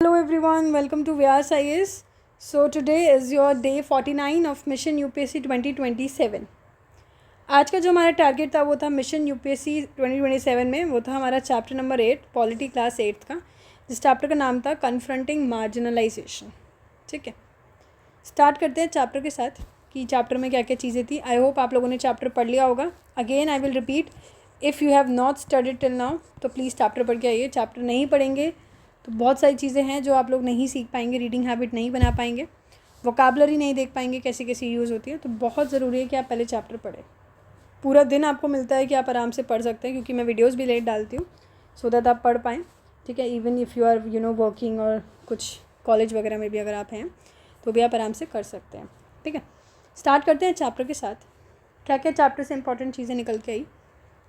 Hello everyone, welcome to Vyas IAS. So today is your day 49 of Mission UPSC 2027. आज का जो हमारा target था वो था मिशन यूपीएससी 2027 में, वो था हमारा चैप्टर नंबर 8 पॉलिटी क्लास 8 का, जिस चैप्टर का नाम था कन्फ्रंटिंग मार्जिनलाइजेशन। ठीक है, स्टार्ट करते हैं चैप्टर के साथ कि चैप्टर में क्या क्या चीज़ें थी। आई होप आप लोगों ने चैप्टर पढ़ लिया होगा। Again I will repeat, if you have not studied till now तो प्लीज़ चैप्टर पढ़ के आइए। चैप्टर नहीं पढ़ेंगे तो बहुत सारी चीज़ें हैं जो आप लोग नहीं सीख पाएंगे, रीडिंग हैबिट नहीं बना पाएंगे, वोकैबुलरी नहीं देख पाएंगे कैसी कैसी यूज़ होती है। तो बहुत ज़रूरी है कि आप पहले चैप्टर पढ़ें। पूरा दिन आपको मिलता है कि आप आराम से पढ़ सकते हैं, क्योंकि मैं वीडियोस भी लेट डालती हूँ सो दैट आप पढ़ पाएँ। ठीक है, even if you are working और कुछ कॉलेज वगैरह में भी अगर आप हैं तो भी आप आराम से कर सकते हैं। ठीक है, स्टार्ट करते हैं चैप्टर के साथ। क्या क्या चैप्टर से इंपॉर्टेंट चीज़ें निकल के आई,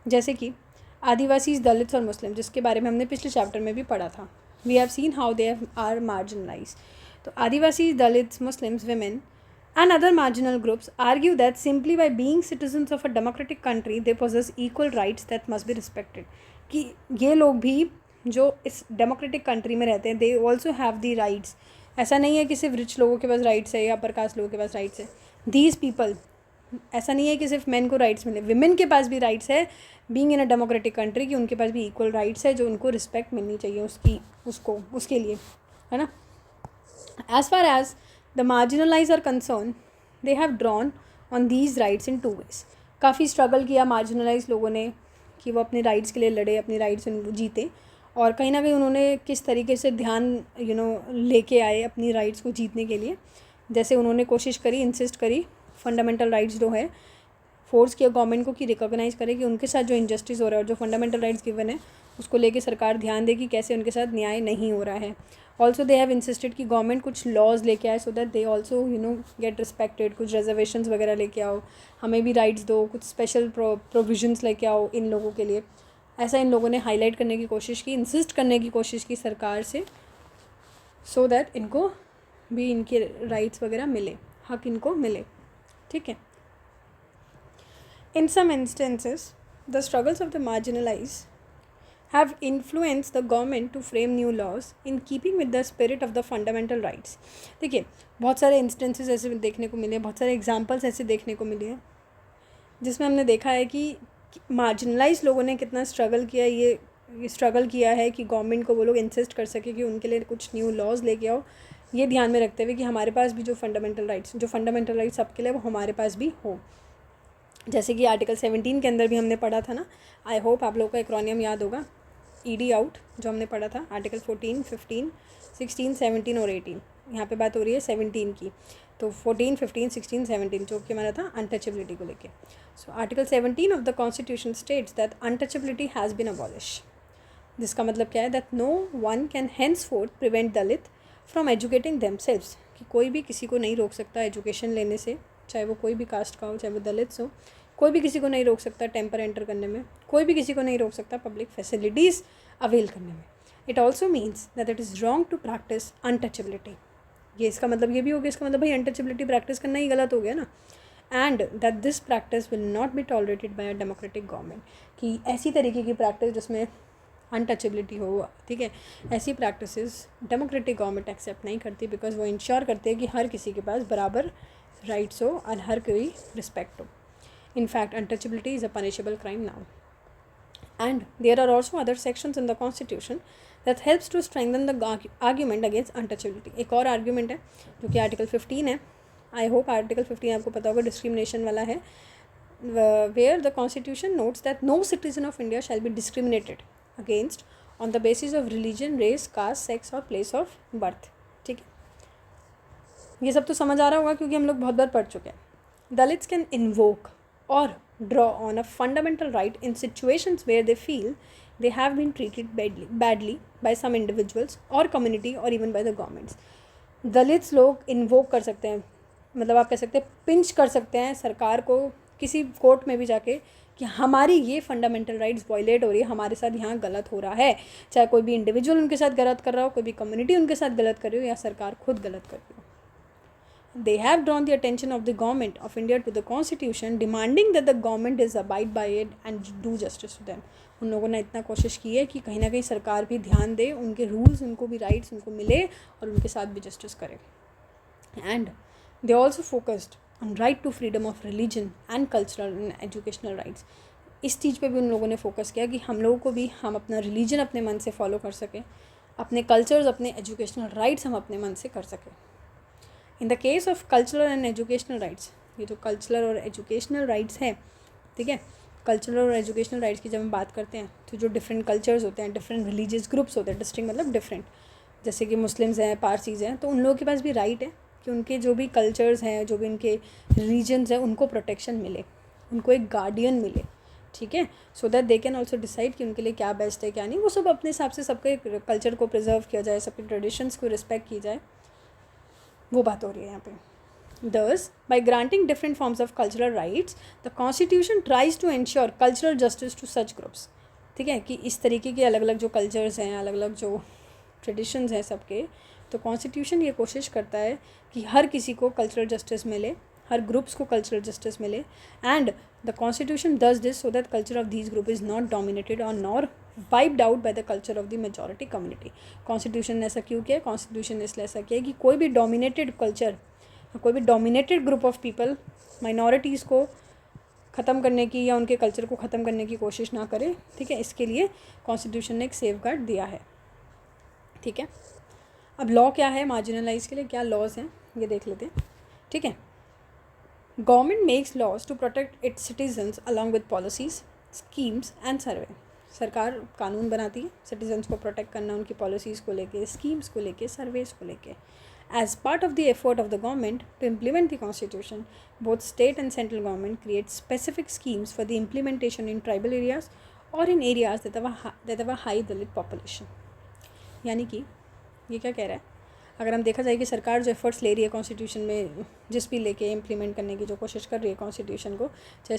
जैसे कि आदिवासी, दलित्स और मुस्लिम, जिसके बारे में हमने पिछले चैप्टर में भी पढ़ा था। We have seen how they are marginalize. तो Adivasi, Dalits, Muslims, women and other marginal groups argue that simply by being citizens of a democratic country they possess equal rights that must be respected। कि ये लोग भी जो इस democratic country में रहते हैं they also have the rights. ऐसा नहीं है कि सिर्फ रिच लोगों के पास राइट्स है या अपर कास्ट लोगों के पास राइट्स है। दीज पीपल, ऐसा नहीं है कि सिर्फ मेन को राइट्स मिले, विमेन के पास भी राइट्स है being in a democratic country, कि उनके पास भी इक्वल राइट्स है जो उनको रिस्पेक्ट मिलनी चाहिए उसके लिए, है ना। As far as the marginalized are concerned, they have drawn on these rights in two ways। काफ़ी स्ट्रगल किया मार्जिनलाइज लोगों ने कि वो अपने राइट्स के लिए लड़े, अपनी राइट्स जीते, और कहीं ना कहीं उन्होंने किस तरीके से ध्यान लेके आए अपनी राइट्स को जीतने के लिए। जैसे उन्होंने कोशिश करी, इंसिस्ट करी, फंडामेंटल राइट्स जो है फोर्स किया गवर्नमेंट को कि रिकॉग्नाइज़ करे कि उनके साथ जो इंजस्टिस हो रहा है और जो फंडामेंटल राइट्स गिवन है उसको लेके सरकार ध्यान दे कि कैसे उनके साथ न्याय नहीं हो रहा है। ऑल्सो दे हैव इंसिस्टेड कि गवर्नमेंट कुछ लॉज लेके आए so that they also get respected. कुछ रिजर्वेशंस वगैरह लेके आओ, हमें भी राइट्स दो, कुछ स्पेशल प्रोविजंस लेके आओ इन लोगों के लिए। ऐसा इन लोगों ने हाईलाइट करने की कोशिश की, इंसिस्ट करने की कोशिश की सरकार से, सो दैट इनको भी इनके राइट्स वगैरह मिले, हक इनको मिले। ठीक है, in some instances the struggles of the marginalized have influenced the government to frame new laws in keeping with the spirit of the fundamental rights। देखिए, बहुत सारे इंस्टेंसेस ऐसे देखने को मिले, बहुत सारे एग्जांपल्स ऐसे देखने को मिले हैं जिसमें हमने देखा है कि मार्जिनलाइज लोगों ने कितना स्ट्रगल किया। ये स्ट्रगल किया है कि गवर्नमेंट को वो लोग इंसिस्ट कर सके कि उनके लिए कुछ न्यू लॉज लेके आओ, ये ध्यान में रखते हुए कि हमारे पास भी जो फंडामेंटल राइट्स सबके लिए वो हमारे पास भी हो। जैसे कि आर्टिकल 17 के अंदर भी हमने पढ़ा था ना, आई होप आप लोगों को एक्रोनियम याद होगा, ईडी आउट, जो हमने पढ़ा था आर्टिकल 14, 15, 16, 17 और 18। यहाँ पे बात हो रही है 17 की, तो 14, 15, 16, 17 जो कि हमारा था अनटचेबिलिटी को लेके। So article 17 of the constitution states that untouchability has been abolish. जिसका मतलब क्या है, that no one can henceforth prevent Dalit from educating themselves, कि कोई भी किसी को नहीं रोक सकता एजुकेशन लेने से, चाहे वो कोई भी कास्ट का हो, चाहे वो दलित्स हो। कोई भी किसी को नहीं रोक सकता टेम्पर एंटर करने में, कोई भी किसी को नहीं रोक सकता पब्लिक फैसिलिटीज़ अवेल करने में। It also means that it is wrong to practice untouchability. ये इसका मतलब ये भी हो गया, इसका मतलब भाई अनटचेबिलिटी प्रैक्टिस करना ही गलत हो गया ना। And that this practice will not be tolerated by a democratic government, कि ऐसी तरीके की प्रैक्टिस जिसमें अनटचेबिलिटी हो, ठीक है, ऐसी प्रैक्टिसेस डेमोक्रेटिक गवर्नमेंट एक्सेप्ट नहीं करती, बिकॉज वो इंश्योर करते हैं कि हर किसी के पास बराबर राइट्स हो और हर कोई रिस्पेक्ट हो। In fact, untouchability is a punishable crime now. And there are also other sections in the Constitution that helps to strengthen the argument against untouchability। एक और argument है जो कि आर्टिकल 15 है। आई होप आर्टिकल 15 आपको पता होगा, डिस्क्रिमिनेशन वाला है, where the Constitution notes that no citizen of India shall be discriminated against on the basis of religion, race, caste, sex or place of birth। ठीक है, ये सब तो समझ आ रहा होगा क्योंकि हम लोग बहुत बार पढ़ चुके हैं। Dalits can invoke or draw on a fundamental right in situations where they feel they have been treated badly by some individuals or community or even by the governments। Dalits लोग इन्वोक कर सकते हैं, मतलब आप कह सकते हैं pinch कर सकते हैं सरकार को किसी कोर्ट में भी जाके कि हमारी ये फंडामेंटल राइट्स वायलेट हो रही है, हमारे साथ यहाँ गलत हो रहा है, चाहे कोई भी इंडिविजुअल उनके साथ गलत कर रहा हो, कोई भी कम्युनिटी उनके साथ गलत कर रही हो, या सरकार खुद गलत कर रही हो। They have drawn the attention of the government of India to the Constitution, demanding that the government is abide by it and do justice to them। उन लोगों ने इतना कोशिश की है कि कहीं ना कहीं सरकार भी ध्यान दे, उनके रूल्स, उनको भी राइट्स उनको मिले और उनके साथ भी जस्टिस करे. And they also focused on right to freedom of religion and cultural and educational rights. इस चीज़ पे भी उन लोगों ने फोकस किया कि हम लोगों को भी हम अपना रिलीजन अपने मन से फॉलो कर सकें, अपने कल्चर्स, अपने एजुकेशनल राइट्स हम अपने मन से कर सकें. In the case of cultural and educational rights, ये जो कल्चरल और एजुकेशनल राइट्स हैं, ठीक है, कल्चरल और एजुकेशनल राइट्स की जब हम बात करते हैं तो जो डिफरेंट कल्चर्स होते हैं, डिफरेंट रिलीजियस ग्रुप्स होते हैं, डिस्टिंक्ट मतलब डिफरेंट, जैसे कि मुस्लिम्स हैं, पारसीज़ हैं, तो उन लोगों के पास भी राइट है कि उनके जो भी कल्चर्स हैं, जो भी उनके रिलीजन्स हैं, उनको प्रोटेक्शन मिले, उनको एक गार्डियन मिले, ठीक है, so that they can also decide कि उनके लिए क्या बेस्ट है क्या नहीं. वो सब अपने हिसाब से सबके कल्चर को प्रिजर्व किया जाए, सबके ट्रेडिशंस को रिस्पेक्ट की जाए, वो बात हो रही है यहाँ पे. Thus, by granting different forms of cultural rights, the Constitution tries to ensure cultural justice to such groups. ठीक है, कि इस तरीके के अलग अलग जो कल्चर्स हैं, अलग अलग जो ट्रेडिशंस हैं सबके, तो कॉन्स्टिट्यूशन ये कोशिश करता है कि हर किसी को कल्चरल जस्टिस मिले, हर ग्रुप्स को कल्चरल जस्टिस मिले. And the constitution does this so that culture of these group is not dominated or nor wiped out by the culture of the majority community. Constitution ने ऐसा क्यों किया? Constitution ने इसलिए ऐसा किया कि कोई भी डोमिनेटेड कल्चर, कोई भी dominated group of people minorities को ख़त्म करने की या उनके कल्चर को ख़त्म करने की कोशिश ना करे. ठीक है, इसके लिए कॉन्स्टिट्यूशन ने एक सेफगार्ड दिया है. ठीक है, अब लॉ क्या है मार्जिनलाइज के लिए, क्या लॉज हैं ये देख लेते हैं. ठीक है, government makes laws to protect its citizens along with policies, schemes and survey. सरकार कानून बनाती है सिटीजन्स को प्रोटेक्ट करना, उनकी पॉलिसीज़ को लेके, स्कीम्स को लेके, सर्वेज को लेके. As part of the effort of the government to implement the constitution, both state and central government create specific schemes for the implementation in tribal areas or in areas that have a high Dalit population. यानी कि ये क्या कह रहा है, अगर हम देखा जाए कि सरकार जो एफर्ट्स ले रही है कॉन्स्टिट्यूशन में, जिस भी लेके इम्प्लीमेंट करने की जो कोशिश कर रही है कॉन्स्टिट्यूशन को, चाहे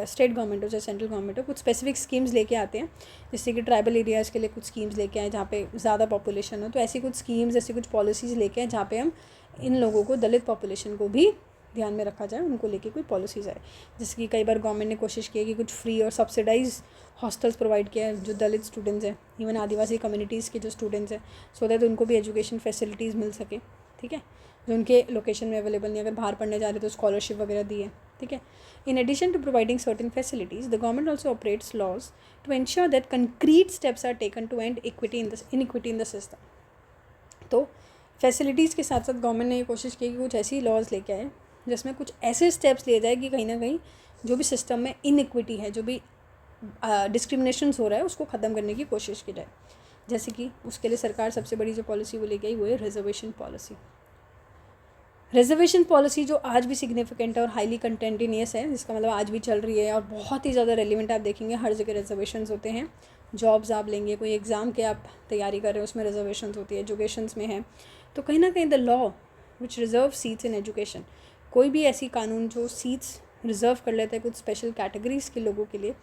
स्टेट गवर्नमेंट हो चाहे सेंट्रल गवर्नमेंट हो, कुछ स्पेसिफिक स्कीम्स लेके आते हैं. जैसे कि ट्राइबल एरियाज़ के लिए कुछ स्कीम्स लेके आए जहाँ पे ज़्यादा पॉपुलेशन हो, तो ऐसी कुछ स्कीम्स, ऐसी कुछ पॉलिसीज़ लेके आए जहाँ पे हम इन लोगों को, दलित पॉपुलेशन को भी ध्यान में रखा जाए, उनको लेके कोई पॉलिसीज़ आए. जैसे कि कई बार गवर्नमेंट ने कोशिश की है कि कुछ फ्री और सब्सिडाइज हॉस्टल्स प्रोवाइड किया है जो दलित स्टूडेंट्स हैं, इवन आदिवासी कम्युनिटीज़ के जो स्टूडेंट्स हैं, सो दैट उनको भी एजुकेशन फैसिलिटीज़ मिल सके. ठीक है, जो उनके लोकेशन में अवेलेबल नहीं, अगर बाहर पढ़ने जा रहे तो स्कॉलरशिप वगैरह दी है. ठीक है, in addition to providing certain facilities, the government also operates laws to ensure that concrete steps are taken to end inequity in the system. तो फैसिलिटीज़ के साथ साथ गवर्नमेंट ने ये कोशिश की कि कुछ ऐसी लॉज लेके आए जिसमें कुछ ऐसे स्टेप्स लिए जाए कि कहीं ना कहीं जो भी सिस्टम में इनइक्विटी है, जो भी डिस्क्रिमिनेशंस हो रहा है, उसको ख़त्म करने की कोशिश की जाए. जैसे कि उसके लिए सरकार सबसे बड़ी जो पॉलिसी वो लेके आई वो है रिजर्वेशन पॉलिसी. रिजर्वेशन पॉलिसी जो आज भी सिग्निफिकेंट है और हाईली कंटेंटिनियस है, जिसका मतलब आज भी चल रही है और बहुत ही ज़्यादा रेलिवेंट. आप देखेंगे हर जगह रिजर्वेशंस होते हैं. जॉब्स आप लेंगे, कोई एग्ज़ाम के आप तैयारी कर रहे हो उसमें रिजर्वेशंस होती है, एजुकेशंस में है. तो कहीं ना कहीं the law which reserve seats in education, कोई भी ऐसी कानून जो सीट्स रिज़र्व कर लेते हैं कुछ स्पेशल कैटेगरीज़ के लोगों के लिए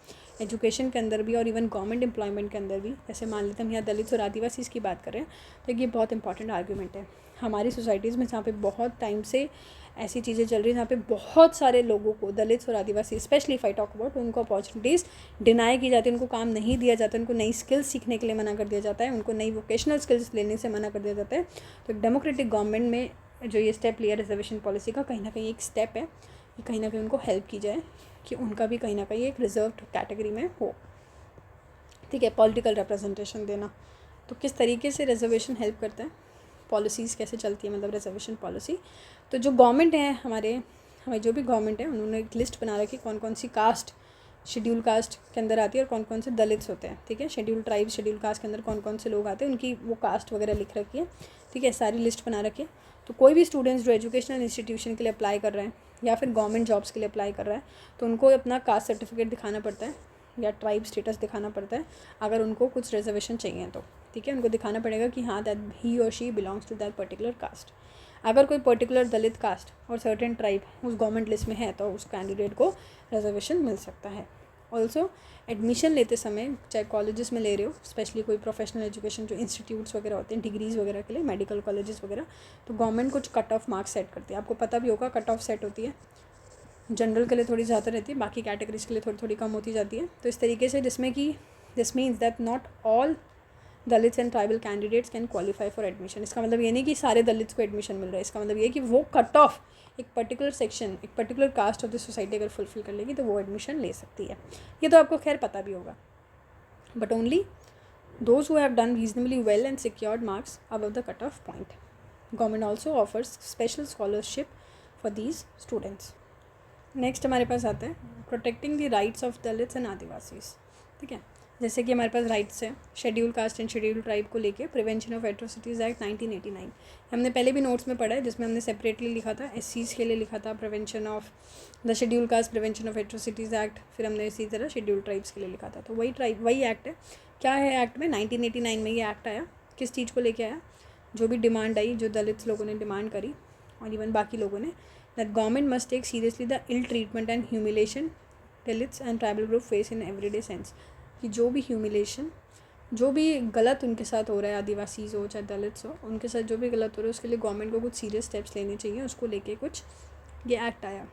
एजुकेशन के अंदर भी और इवन गवर्नमेंट एम्प्लॉयमेंट के अंदर भी. जैसे मान लेते हैं हम यहाँ दलित और आदिवासी की बात कर रहे हैं, तो ये बहुत इंपॉर्टेंट आर्ग्यूमेंट है हमारी सोसाइटीज़ में, जहाँ पे बहुत टाइम से ऐसी चीज़ें चल रही हैं जहाँ पे बहुत सारे लोगों को, दलित और Adivasi specially if I talk about, उनको अपॉर्चुनिटीज़ डिनाई की जाती है, उनको काम नहीं दिया जाता, उनको नई स्किल्स सीखने के लिए मना कर दिया जाता है, उनको नई वोकेशनल स्किल्स लेने से मना कर दिया जाता है. तो एक डेमोक्रेटिक गवर्नमेंट में जो ये स्टेप लिया रिजर्वेशन पॉलिसी का, कहीं ना कहीं एक स्टेप है कि कहीं ना कहीं उनको हेल्प की जाए कि उनका भी कहीं ना कहीं एक रिजर्व्ड कैटेगरी में हो. ठीक है, पॉलिटिकल रिप्रेजेंटेशन देना. तो किस तरीके से रिजर्वेशन हेल्प करता है, पॉलिसीज़ कैसे चलती है, मतलब रिजर्वेशन पॉलिसी. तो जो गवर्नमेंट है हमारी जो भी गवर्नमेंट है, उन्होंने एक लिस्ट बना रखी कौन कौन सी कास्ट शेड्यूल कास्ट के अंदर आती है और कौन कौन से दलित्स होते हैं. ठीक है, शेड्यूल ट्राइब शेड्यूल कास्ट के अंदर कौन कौन से लोग आते हैं, उनकी वो कास्ट वगैरह लिख रखी है. ठीक है, सारी लिस्ट बना रखी है. तो कोई भी स्टूडेंट्स जो एजुकेशनल इंस्टीट्यूशन के लिए अप्लाई कर रहे हैं या फिर गवर्नमेंट जॉब्स के लिए अप्लाई कर रहा है, तो उनको अपना कास्ट सर्टिफिकेट दिखाना पड़ता है या ट्राइब स्टेटस दिखाना पड़ता है अगर उनको कुछ रिजर्वेशन चाहिए तो. ठीक है, उनको दिखाना पड़ेगा कि हाँ दैट ही और she belongs to that particular caste. अगर कोई पर्टिकुलर दलित कास्ट और सर्टेन ट्राइब उस गवर्नमेंट लिस्ट में है तो उस कैंडिडेट को रिजर्वेशन मिल सकता है. ऑल्सो एडमिशन लेते समय, चाहे कॉलेजेस में ले रहे हो, स्पेशली कोई प्रोफेशनल एजुकेशन जो इंस्टीट्यूट्स वगैरह होते हैं डिग्रीज़ वगैरह के लिए, मेडिकल कॉलेजेस वगैरह, तो गवर्नमेंट कुछ कट ऑफ मार्क्स सेट करती है. आपको पता भी होगा कट ऑफ सेट होती है, जनरल के लिए थोड़ी ज़्यादा रहती है, बाकी कैटेगरीज़ के लिए थोड़ी थोड़ी कम होती जाती है. तो इस तरीके से जिसमें कि this means that not all Dalits and tribal candidates can qualify for admission. इसका मतलब ये नहीं कि सारे दलित्स को एडमिशन मिल रहा है, इसका मतलब ये कि वो कट ऑफ एक पर्टिकुलर सेक्शन, एक particular caste of the society अगर फुलफिल कर लेगी तो वो एडमिशन ले सकती है। ये तो आपको खैर पता भी होगा। But only those who have done reasonably well and secured marks above the cutoff point. Government also offers special scholarship for these students. Next हमारे पास आता है protecting the rights of Dalits and Adivasis. ठीक है, जैसे कि हमारे पास राइट्स है schedule caste and schedule tribe को लेके प्रिवेंशन ऑफ एट्रोसिटीज़ एक्ट 1989 हमने पहले भी नोट्स में पढ़ा है, जिसमें हमने सेपरेटली लिखा था एससीज के लिए लिखा था prevention of the schedule caste prevention of atrocities act, फिर हमने इसी तरह शेड्यूल ट्राइब्स के लिए लिखा था। तो वही एक्ट है। क्या है एक्ट में? 1989 में ये एक्ट आया। किस चीज़ को लेके आया? जो भी डिमांड आई, जो दलित लोगों ने डिमांड करी और इवन बाकी लोगों ने, that government must take seriously the ill treatment and humiliation Dalits and tribal group face in everyday sense। कि जो भी ह्यूमिलेशन, जो भी गलत उनके साथ हो रहा है, आदिवासीज हो चाहे दलित्स हो, उनके साथ जो भी गलत हो रहा है उसके लिए गवर्नमेंट को कुछ सीरियस स्टेप्स लेने चाहिए। उसको लेके कुछ ये एक्ट आया।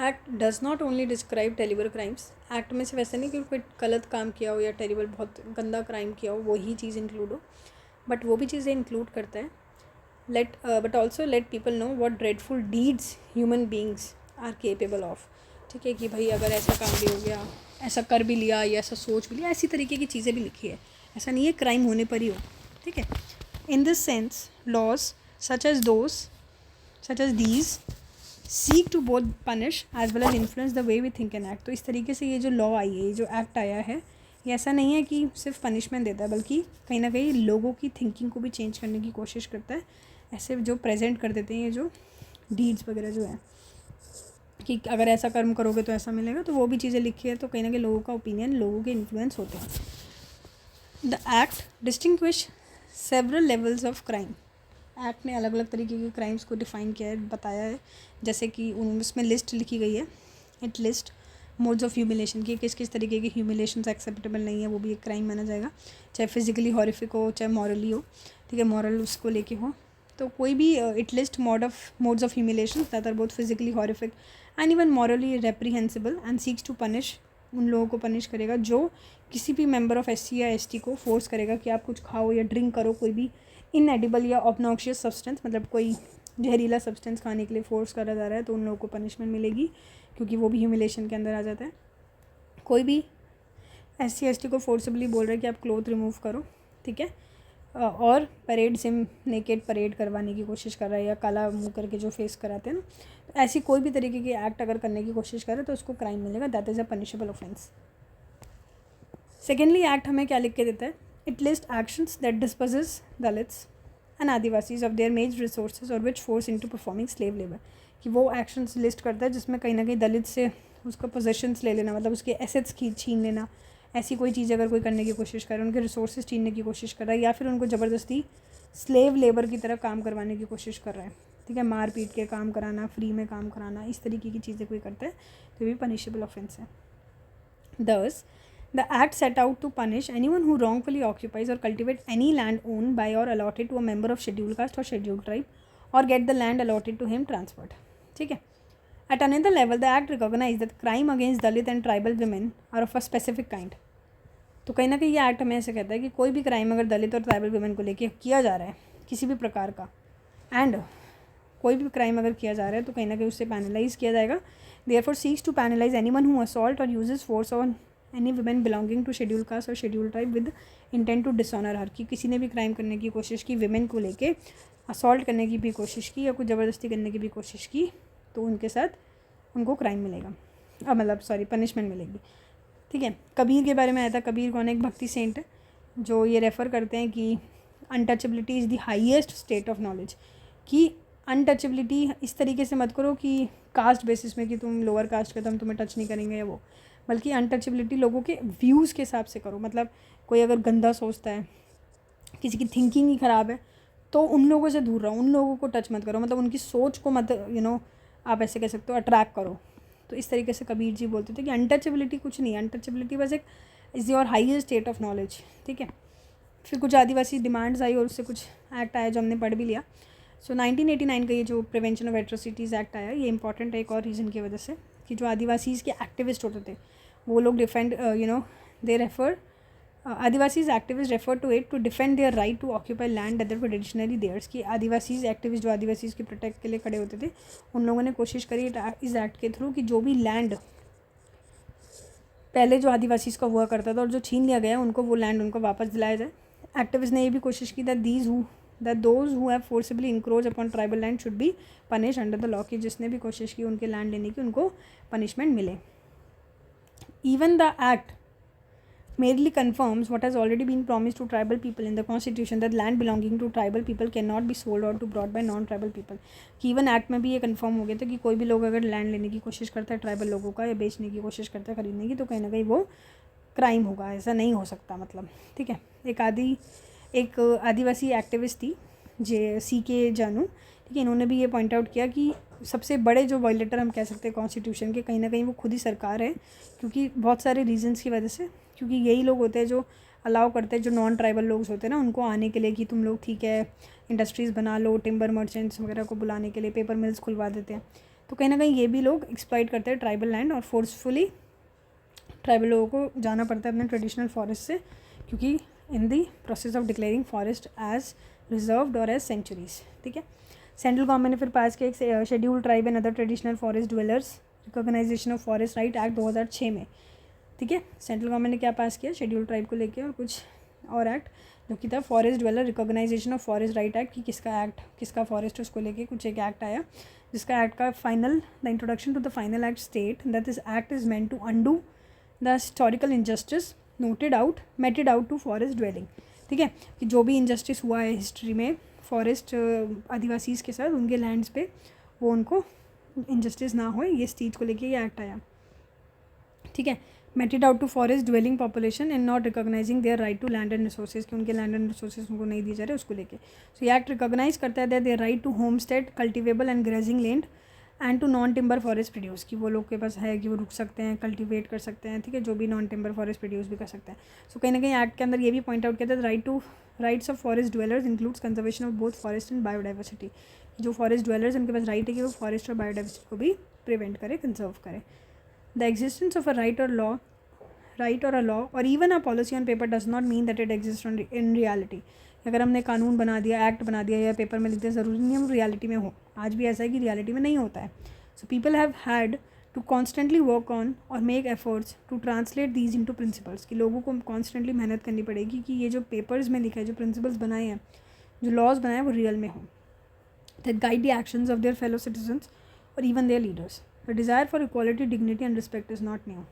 Act does not only describe terrible crimes. Act में से वैसे नहीं कि कोई गलत काम किया हो या टेरिबल बहुत गंदा क्राइम किया हो वही चीज़ इंक्लूड हो, बट वो भी चीज़ें इंक्लूड करता है। But also let people know what dreadful deeds human beings are capable of. ठीक है, कि भाई अगर ऐसा काम भी हो गया, ऐसा कर भी लिया या ऐसा सोच भी लिया, ऐसी तरीके की चीज़ें भी लिखी है। ऐसा नहीं है क्राइम होने पर ही हो। ठीक है, in this sense laws such as these seek to both punish as well as influence the way we think and act. तो इस तरीके से ये जो लॉ आई है, ये जो एक्ट आया है, ये ऐसा नहीं है कि सिर्फ पनिशमेंट देता है, बल्कि कहीं ना कहीं लोगों की थिंकिंग को भी चेंज करने की कोशिश करता है। ऐसे जो प्रेजेंट कर देते हैं ये जो डीड्स वगैरह जो है कि अगर ऐसा कर्म करोगे तो ऐसा मिलेगा, तो वो भी चीज़ें लिखी है। तो कहीं ना कहीं लोगों का ओपिनियन, लोगों के इन्फ्लुएंस होते हैं। The act distinguish several levels of crime. Act ने अलग अलग तरीके के क्राइम्स को डिफ़ाइन किया है, बताया है। जैसे कि उसमें लिस्ट लिखी गई है, it list modes of humiliation की किस किस तरीके के ह्यूमिलेशंस एक्सेप्टेबल नहीं है, वो भी एक क्राइम माना जाएगा। चाहे फिजिकली हॉरिफिक हो चाहे मॉरली हो। ठीक है, मॉरल उसको लेके हो, तो कोई भी it list modes of humiliation that are both physically horrific and even morally reprehensible and seeks to punish. उन लोगों को पनिश करेगा जो किसी भी मेंबर ऑफ एससी या एसटी को फोर्स करेगा कि आप कुछ खाओ या ड्रिंक करो, कोई भी इनएडिबल या ऑब्नॉक्शियस सब्सटेंस, मतलब कोई जहरीला सब्सटेंस खाने के लिए फोर्स करा जा रहा है, तो उन लोगों को पनिशमेंट मिलेगी, क्योंकि वो भी ह्यूमिलेशन के अंदर आ जाता है। कोई भी एससी एसटी को फोर्सबली बोल रहा है कि आप क्लोथ रिमूव करो, ठीक है, और परेड सिम नेकेड परेड करवाने की कोशिश कर रहा है, या काला मुँह करके जो फेस कराते हैं ना, तो ऐसी कोई भी तरीके की एक्ट अगर करने की कोशिश करे तो उसको क्राइम मिलेगा। That is a punishable offence. Secondly, act हमें क्या लिख के देता है? It list actions that dispossess Dalits and Adivasis of their मेज रिसोर्सेज और which force into performing slave labour. कि वो एक्शंस लिस्ट करता है जिसमें कहीं ना कहीं दलित से उसका पोजेशंस ले लेना, मतलब उसके एसेट्स छीन लेना, ऐसी कोई चीज़ अगर कोई करने की कोशिश करे, उनके रिसोर्सेज छीनने की कोशिश कर रहा है, या फिर उनको ज़बरदस्ती स्लेव लेबर की तरह काम करवाने की कोशिश कर रहा है। ठीक है, मार पीट के काम कराना, फ्री में काम कराना, इस तरीके की चीज़ें कोई करता है तो भी पनिशेबल ऑफेंस है। Thus, the act set out to punish anyone who wrongfully occupies or cultivates any land owned by or allotted to a member of scheduled caste or scheduled tribe or get the land allotted to him transferred. ठीक है, at another level, the act recognizes that crime against Dalit and tribal women are of a specific kind. तो कहीं ना कहीं ये act हमें ऐसे कहता है कि कोई भी क्राइम अगर दलित और ट्राइबल वुमेन को लेके किया जा रहा है किसी भी प्रकार का, एंड कोई भी क्राइम अगर किया जा रहा है तो कहीं ना कहीं उससे पैनलाइज किया जाएगा। Therefore seeks to penalize anyone who assault or uses force on any women belonging to scheduled caste or scheduled tribe with intent to dishonor her। कि किसी ने भी क्राइम करने की कोशिश की, विमेन को लेके असॉल्ट करने की भी कोशिश की या कुछ ज़बरदस्ती करने की भी कोशिश की, तो उनके साथ उनको क्राइम मिलेगा, मतलब सॉरी पनिशमेंट मिलेगी। ठीक है, कबीर के बारे में आया था। कबीर कौन है? एक भक्ति सेंट है, जो ये रेफ़र करते हैं कि untouchability is the highest state of knowledge. कि अनटचेबिलिटी इस तरीके से मत करो कि कास्ट बेसिस में कि तुम लोअर कास्ट के तो हम तुम्हें टच नहीं करेंगे या वो, बल्कि अनटचेबिलिटी लोगों के व्यूज़ के हिसाब से करो। मतलब कोई अगर गंदा सोचता है, किसी की थिंकिंग ही ख़राब है, तो उन लोगों से दूर रहो, उन लोगों को टच मत करो, मतलब उनकी सोच को मत आप ऐसे कह सकते हो अट्रैक्ट करो। तो इस तरीके से कबीर जी बोलते थे कि अनटचेबिलिटी कुछ नहीं है, अनटचेबिलिटी बस एक is your highest state of knowledge. ठीक है, फिर कुछ आदिवासी डिमांड्स आई और उससे कुछ एक्ट आया जो हमने पढ़ भी लिया। सो 1989 का ये जो प्रिवेंशन ऑफ एट्रोसिटीज़ एक्ट आया, ये इंपॉर्टेंट है एक और रीज़न की वजह से, कि जो आदिवासीज़ के एक्टिविस्ट होते थे वो लोग defend they refer adivasis activist refer to it to defend their right to occupy land that were traditionally theirs. कि आदिवासीज एक्टिविस्ट जो आदिवासीज के प्रोटेक्ट के लिए खड़े होते थे, उन लोगों ने कोशिश करी इस एक्ट के थ्रू कि जो भी लैंड पहले जो आदिवासीज का हुआ करता था और जो छीन लिया गया उनको, वो लैंड उनको वापस दिलाया जाए। एक्टिविस्ट ने ये भी कोशिश की that those who have forcibly encroached upon tribal land should be punished under the law। कि जिसने भी कोशिश की उनके लैंड लेने की, उनको पनिशमेंट मिले। Even the act merely confirms what has already been promised to tribal people in the constitution, that land belonging to tribal people cannot be sold or to brought by non tribal people। कि even act में भी ये confirm हो गया था कि कोई भी लोग अगर लैंड लेने की कोशिश करता है ट्राइबल लोगों का, या बेचने की कोशिश करता है, खरीदने की, तो कहीं ना कहीं वो क्राइम होगा। ऐसा नहीं हो सकता, मतलब, ठीक है। एक आदिवासी एक्टिविस्ट थी CK जानू, ठीक है। इन्होंने भी ये पॉइंट आउट किया कि सबसे बड़े जो वायलेटर हम कह सकते हैं कॉन्स्टिट्यूशन के, कहीं ना कहीं वो खुद ही सरकार है, क्योंकि बहुत सारे रीजंस की वजह से। क्योंकि यही लोग होते हैं जो अलाउ करते हैं जो नॉन ट्राइबल लोग होते हैं ना, उनको आने के लिए कि तुम लोग ठीक है इंडस्ट्रीज़ बना लो, टिम्बर मर्चेंट्स वगैरह को बुलाने के लिए पेपर मिल्स खुलवा देते हैं। तो कहीं ना कहीं ये भी लोग एक्सप्लॉइट करते हैं ट्राइबल लैंड, और फोर्सफुली ट्राइबल लोगों को जाना पड़ता है अपने ट्रेडिशनल फॉरेस्ट से, क्योंकि in the process of declaring forest as reserved और एज सेंचुरीज, ठीक है। सेंट्रल गवर्नमेंट ने फिर पास किया एक schedule tribe and other traditional forest dwellers recognisation of forest right act 2006 में, ठीक है। सेंट्रल गवर्नमेंट ने क्या पास किया शेड्यूल ट्राइब को लेके, और कुछ और एक्ट जो कि था forest dweller recognition of forest right act, कि किसका फॉरेस्ट उसको लेके कुछ एक एक्ट आया, जिसका एक्ट का final the introduction to the final act state that this act is meant to undo the historical injustice meted out to forest dwelling, ठीक है। कि जो भी इनजस्टिस हुआ है हिस्ट्री में फॉरेस्ट आदिवासीज़ के साथ, उनके लैंड्स पे, वो उनको इनजस्टिस ना हो, ये चीज़ को लेके ये एक्ट आया, ठीक है। Meted out to forest dwelling population and not recognising their right to land and resources, कि उनके लैंड एंड रिसोर्सेज उनको नहीं दिए जा रहे, उसको लेके। सो ये एक्ट रिकॉग्नाइज करता है their right to homestead, cultivable and grazing land and to non timber forest produce, कि वो लोग के पास है कि वो रुक सकते हैं, कल्टिवेट कर सकते हैं, ठीक है, जो भी नॉन टिम्बर फॉरेस्ट प्रोड्यूस भी कर सकते हैं। सो कहीं ना कहीं एक्ट के अंदर ये भी पॉइंट आउट किया था rights of forest dwellers includes conservation of both forest and biodiversity. जो फॉरेस्ट ड्वेलर्स उनके पास राइट है कि वो फॉरेस्ट और बायोडाइवर्सिटी को भी प्रिवेंट करे, कंजर्व करे। The existence of a right और अ लॉ और even a policy on paper does not mean that it exist in reality. अगर हमने कानून बना दिया, एक्ट बना दिया या पेपर में लिख दिया, ज़रूरी नहीं हम रियलिटी में हो। आज भी ऐसा है कि रियलिटी में नहीं होता है। So people have had to constantly work on और make efforts to translate these into principles, कि लोगों को कॉन्स्टेंटली मेहनत करनी पड़ेगी कि ये जो पेपर्स में लिखा है, जो प्रिंसिपल्स बनाए हैं, जो लॉज बनाए हैं, वो रियल में हो, that guide the actions of their fellow citizens और even their leaders. The desire for equality, dignity and respect is not new.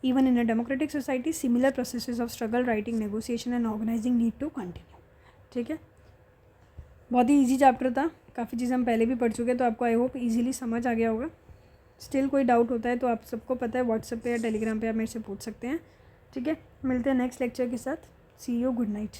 Even in a democratic society, similar processes of struggle, writing, negotiation and organizing need to continue, ठीक है। बहुत ही easy chapter था, काफ़ी चीज़ें हम पहले भी पढ़ चुके हैं, तो आपको आई होप ईजिली समझ आ गया होगा। स्टिल कोई डाउट होता है तो आप सबको पता है व्हाट्सएप पे या टेलीग्राम पे आप मेरे से पूछ सकते हैं, ठीक है। मिलते हैं नेक्स्ट लेक्चर के साथ। सी यू, गुड नाइट।